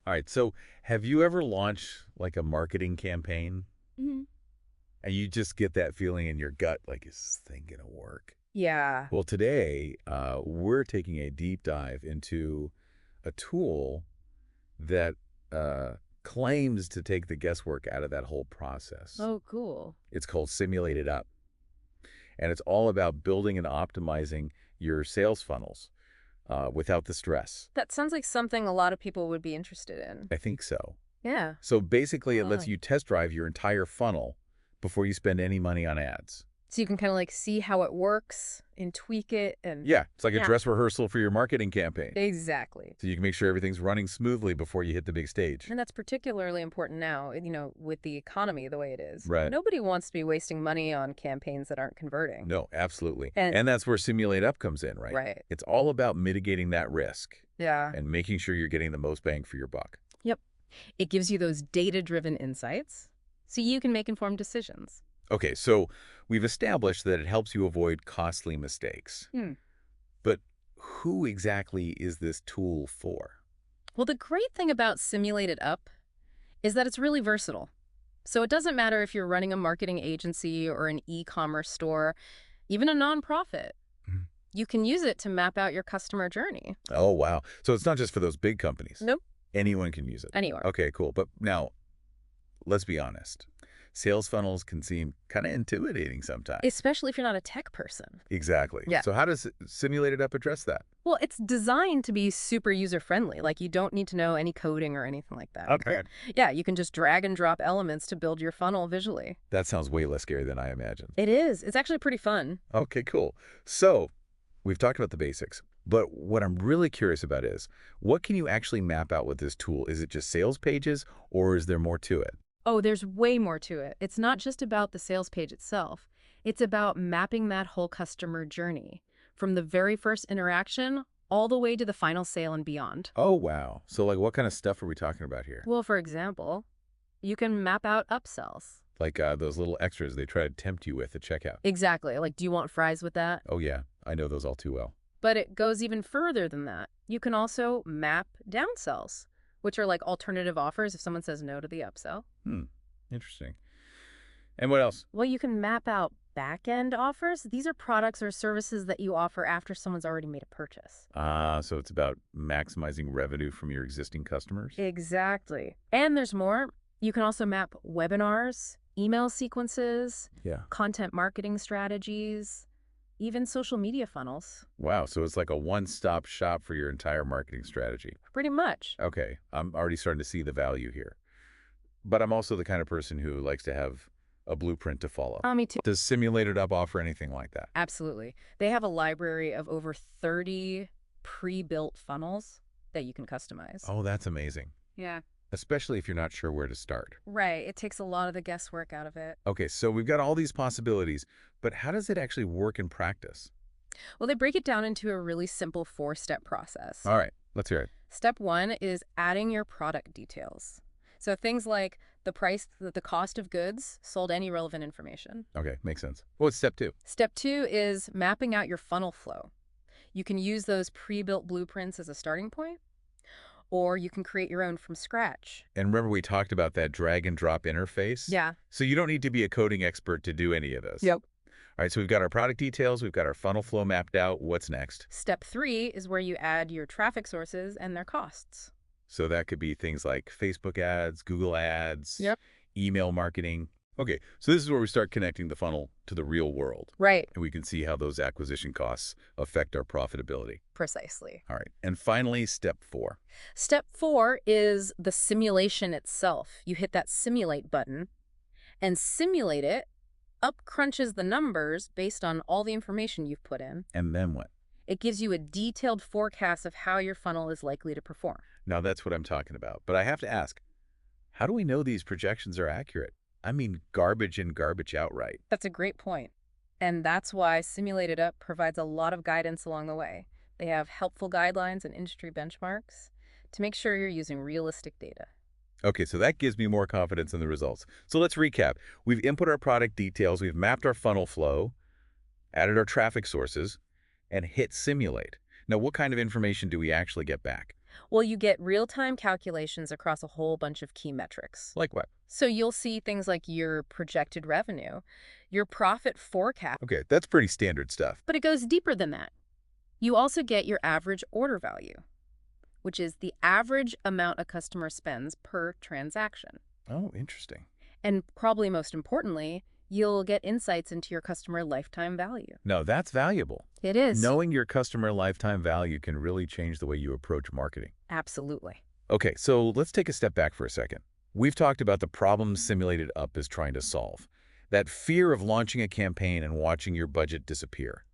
All right, so have you ever launched like a marketing campaign Hmm. and you just get that feeling in your gut, like, is this thing going to work? Yeah. Well, today we're taking a deep dive into a tool that uh, claims to take the guesswork out of that whole process. Oh, cool. It's called Simulated Up, and it's all about building and optimizing your sales funnels without the stress. That sounds like something a lot of people would be interested in. I think so. Yeah. So basically, it lets Oh. you test drive your entire funnel before you spend any money on ads. So you can kind of like see how it works and tweak it and Yeah, it's like a yeah, dress rehearsal for your marketing campaign. exactly. So you can make sure everything's running smoothly before you hit the big stage. And that's particularly important now, with the economy the way it is. Right. Nobody wants to be wasting money on campaigns that aren't converting. No, absolutely. And And that's where Simulate Up comes in, right? right. It's all about mitigating that risk Yeah. and making sure you're getting the most bang for your buck. Yep. It gives you those data-driven insights so you can make informed decisions. Okay, so we've established that it helps you avoid costly mistakes. Hmm. But who exactly is this tool for? Well, the great thing about Simulated Up is that it's really versatile. So it doesn't matter if you're running a marketing agency or an e-commerce store, even a nonprofit. Mhm. You can use it to map out your customer journey. Oh, wow. So it's not just for those big companies. Nope. Anyone can use it. Anywhere. Okay, cool. But now, let's be honest. Sales funnels can seem kind of intimidating sometimes. Especially if you're not a tech person. Exactly. Yeah. So how does Simulated Up address that? Well, it's designed to be super user-friendly. Like, you don't need to know any coding or anything like that. Okay. Yeah, you can just drag and drop elements to build your funnel visually. That sounds way less scary than I imagined. It is. It's actually pretty fun. Okay, cool. So we've talked about the basics, but what I'm really curious about is what can you actually map out with this tool? Is it just sales pages or is there more to it? Oh, there's way more to it. It's not just about the sales page itself. It's about mapping that whole customer journey from the very first interaction all the way to the final sale and beyond. Oh, wow. So like what kind of stuff are we talking about here? Well, for example, you can map out upsells. Like those little extras they try to tempt you with at checkout. Exactly. Like, do you want fries with that? Oh, yeah. I know those all too well. But it goes even further than that. You can also map downsells, which are like alternative offers if someone says no to the upsell. Interesting. And what else? Well, you can map out back-end offers. These are products or services that you offer after someone's already made a purchase. So it's about maximizing revenue from your existing customers? Exactly. And there's more. You can also map webinars, email sequences, Yeah. content marketing strategies, even social media funnels. Wow. So it's like a one-stop shop for your entire marketing strategy. Pretty much. Okay. I'm already starting to see the value here. But I'm also the kind of person who likes to have a blueprint to follow. Me too. Does Simulated Up offer anything like that? Absolutely. They have a library of over 30 pre-built funnels that you can customize. Oh, that's amazing. Yeah. Especially if you're not sure where to start. Right. It takes a lot of the guesswork out of it. Okay, so we've got all these possibilities, but how does it actually work in practice? Well, they break it down into a really simple 4-step process. All right, let's hear it. Step 1 is adding your product details. So things like the price, the cost of goods, sold, any relevant information. Okay, makes sense. What's step 2? Step 2 is mapping out your funnel flow. You can use those pre-built blueprints as a starting point, or you can create your own from scratch. And remember we talked about that drag and drop interface? Yeah. So you don't need to be a coding expert to do any of this. Yep. All right, so we've got our product details, we've got our funnel flow mapped out. What's next? Step 3 is where you add your traffic sources and their costs. So that could be things like Facebook ads, Google ads, Yep. email marketing. Okay, so this is where we start connecting the funnel to the real world. Right. And we can see how those acquisition costs affect our profitability. Precisely. All right, and finally, step 4. Step 4 is the simulation itself. You hit that simulate button and simulate it. Up crunches the numbers based on all the information you've put in. And then what? It gives you a detailed forecast of how your funnel is likely to perform. Now that's what I'm talking about. But I have to ask, how do we know these projections are accurate? I mean, garbage in, garbage out, right? That's a great point. And that's why Simulated Up provides a lot of guidance along the way. They have helpful guidelines and industry benchmarks to make sure you're using realistic data. Okay, so that gives me more confidence in the results. So let's recap. We've input our product details, we've mapped our funnel flow, added our traffic sources, and hit simulate. Now, what kind of information do we actually get back? Well, you get real-time calculations across a whole bunch of key metrics. Like what? So you'll see things like your projected revenue, your profit forecast, Okay, that's pretty standard stuff. but it goes deeper than that. You also get your average order value, which is the average amount a customer spends per transaction. Oh, interesting. And probably most importantly, you'll get insights into your customer lifetime value. No, that's valuable. It is. Knowing your customer lifetime value can really change the way you approach marketing. Absolutely. Okay, so let's take a step back for a second. We've talked about the problems Simulated Up is trying to solve. That fear of launching a campaign and watching your budget disappear.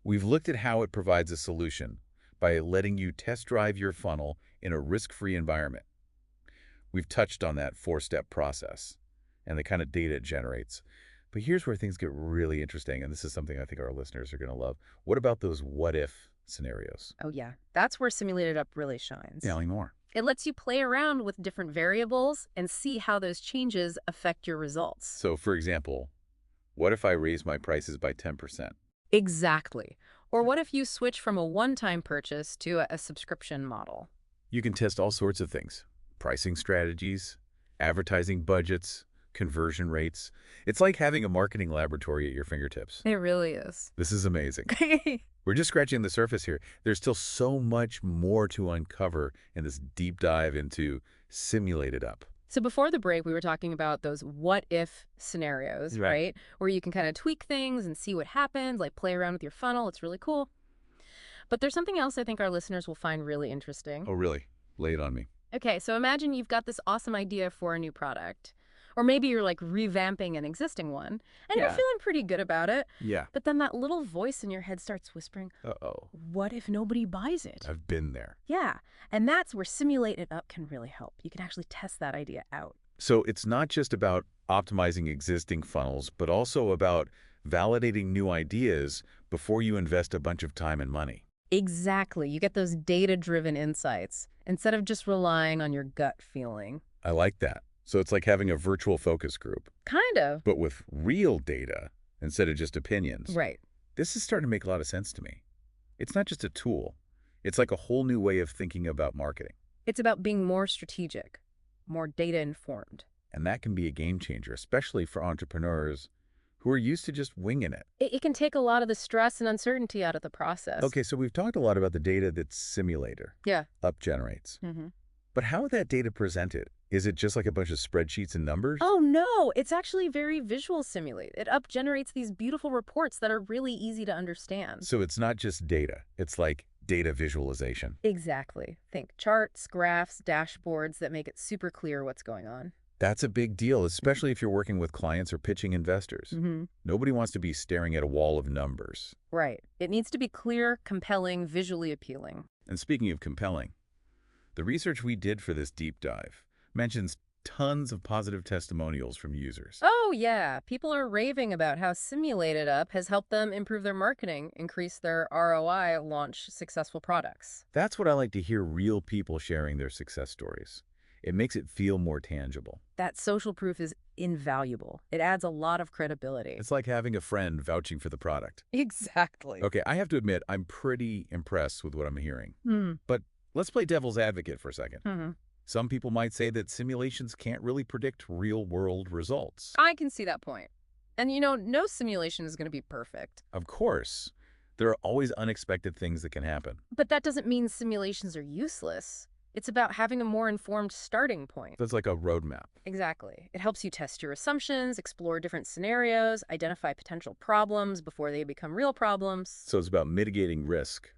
We've looked at how it provides a solution by letting you test drive your funnel in a risk-free environment. We've touched on that four-step process and the kind of data it generates. But here's where things get really interesting, and this is something I think our listeners are going to love. What about those what-if scenarios? Oh, yeah. That's where Simulated Up really shines. Tell me more. It lets you play around with different variables and see how those changes affect your results. So, for example, what if I raise my prices by 10%? Exactly. Or what if you switch from a one-time purchase to a subscription model? You can test all sorts of things. Pricing strategies, advertising budgets, conversion rates. It's like having a marketing laboratory at your fingertips. It really is. This is amazing. We're just scratching the surface here. There's still so much more to uncover in this deep dive into Simulated Up. So before the break, we were talking about those what-if scenarios, Right. right? Where you can kind of tweak things and see what happens, like play around with your funnel. It's really cool. But there's something else I think our listeners will find really interesting. Oh, really? Lay it on me. Okay, so imagine you've got this awesome idea for a new product. Or maybe you're like revamping an existing one, and you're Yeah. feeling pretty good about it. Yeah. But then that little voice in your head starts whispering, Uh-oh. what if nobody buys it? I've been there. Yeah, and that's where Simulated Up can really help. You can actually test that idea out. So it's not just about optimizing existing funnels, but also about validating new ideas before you invest a bunch of time and money. Exactly. You get those data-driven insights instead of just relying on your gut feeling. I like that. So it's like having a virtual focus group, Kind of. but with real data instead of just opinions. Right. This is starting to make a lot of sense to me. It's not just a tool. It's like a whole new way of thinking about marketing. It's about being more strategic, more data-informed. And that can be a game changer, especially for entrepreneurs who are used to just winging it. It can take a lot of the stress and uncertainty out of the process. Okay, so we've talked a lot about the data that Simulator Yeah. Up generates. Mm-hmm. But how is that data presented? Is it just like a bunch of spreadsheets and numbers? Oh, no. It's actually very visual simulated. It Up generates these beautiful reports that are really easy to understand. So it's not just data. It's like data visualization. Exactly. Think charts, graphs, dashboards that make it super clear what's going on. That's a big deal, especially if you're working with clients or pitching investors. Mm-hmm. Nobody wants to be staring at a wall of numbers. Right. It needs to be clear, compelling, visually appealing. And speaking of compelling, the research we did for this deep dive mentions tons of positive testimonials from users. Oh, yeah. People are raving about how Simulated Up has helped them improve their marketing, increase their ROI, launch successful products. That's what I like to hear, real people sharing their success stories. It makes it feel more tangible. That social proof is invaluable. It adds a lot of credibility. It's like having a friend vouching for the product. Exactly. Okay, I have to admit, I'm pretty impressed with what I'm hearing. Hmm. But let's play devil's advocate for a second. Mm-hmm. Some people might say that simulations can't really predict real-world results. I can see that point. And no simulation is going to be perfect. Of course, there are always unexpected things that can happen. But that doesn't mean simulations are useless. It's about having a more informed starting point. That's like a roadmap. Exactly. It helps you test your assumptions, explore different scenarios, identify potential problems before they become real problems. So it's about mitigating risk,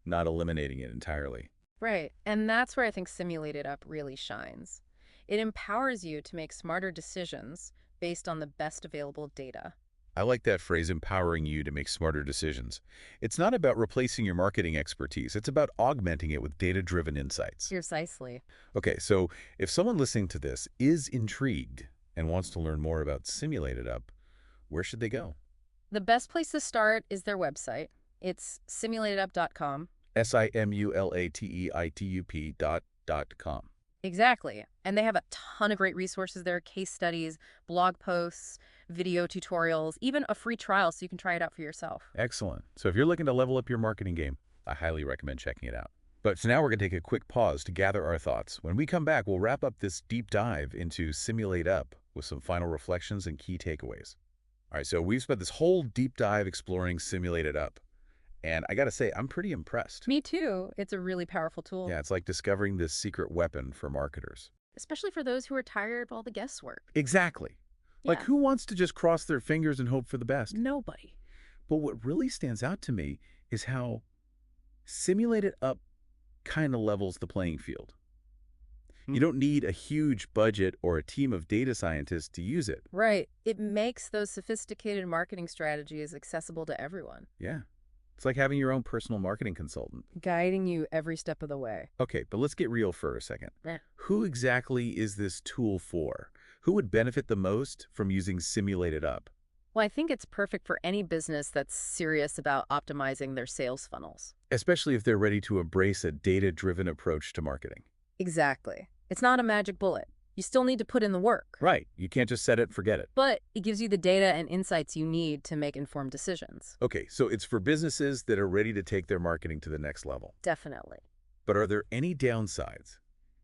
not eliminating it entirely. Right. And that's where I think Simulated Up really shines. It empowers you to make smarter decisions based on the best available data. I like that phrase, empowering you to make smarter decisions. It's not about replacing your marketing expertise. It's about augmenting it with data-driven insights. Precisely. Okay, so if someone listening to this is intrigued and wants to learn more about Simulated Up, where should they go? The best place to start is their website. It's simulatedup.com. SIMULATEITUP.com. Exactly. And they have a ton of great resources there, case studies, blog posts, video tutorials, even a free trial so you can try it out for yourself. Excellent. So if you're looking to level up your marketing game, I highly recommend checking it out. But so now we're going to take a quick pause to gather our thoughts. When we come back, we'll wrap up this deep dive into Simulate Up with some final reflections and key takeaways. All right, so we've spent this whole deep dive exploring Simulate It Up. And I got to say, I'm pretty impressed. Me too. It's a really powerful tool. Yeah, it's like discovering this secret weapon for marketers. Especially for those who are tired of all the guesswork. Exactly. Like, Yeah. who wants to just cross their fingers and hope for the best? Nobody. But what really stands out to me is how Simulate It Up kind of levels the playing field. You don't need a huge budget or a team of data scientists to use it. Right. It makes those sophisticated marketing strategies accessible to everyone, Yeah. It's like having your own personal marketing consultant. guiding you every step of the way. Okay, but let's get real for a second. Yeah. Who exactly is this tool for? Who would benefit the most from using Simulate It Up? Well, I think it's perfect for any business that's serious about optimizing their sales funnels. Especially if they're ready to embrace a data-driven approach to marketing. Exactly. It's not a magic bullet. You still need to put in the work. Right. You can't just set it and forget it. But it gives you the data and insights you need to make informed decisions. Okay, so it's for businesses that are ready to take their marketing to the next level. Definitely. But are there any downsides?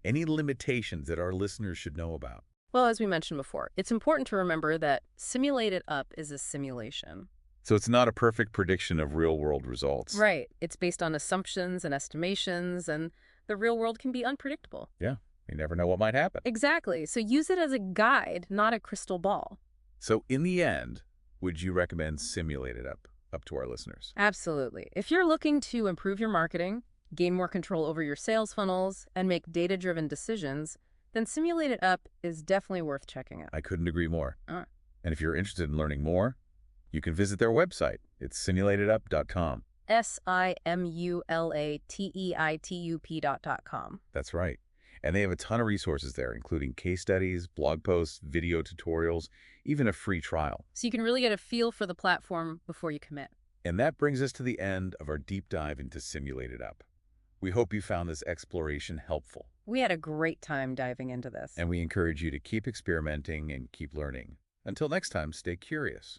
Any limitations that our listeners should know about? Well, as we mentioned before, it's important to remember that Simulate It Up is a simulation. So it's not a perfect prediction of real-world results. Right. It's based on assumptions and estimations, and the real world can be unpredictable. Yeah, you never know what might happen. Exactly. So use it as a guide, not a crystal ball. So in the end, would you recommend Simulate It Up to our listeners? Absolutely. If you're looking to improve your marketing, gain more control over your sales funnels, and make data-driven decisions, then Simulate It Up is definitely worth checking out. I couldn't agree more. Uh. And if you're interested in learning more, you can visit their website. It's simulateitup.com. SIMULATEITUP.com. That's right. And they have a ton of resources there, including case studies, blog posts, video tutorials, even a free trial. So you can really get a feel for the platform before you commit. And that brings us to the end of our deep dive into Simulate It Up. We hope you found this exploration helpful. We had a great time diving into this. And we encourage you to keep experimenting and keep learning. Until next time, stay curious.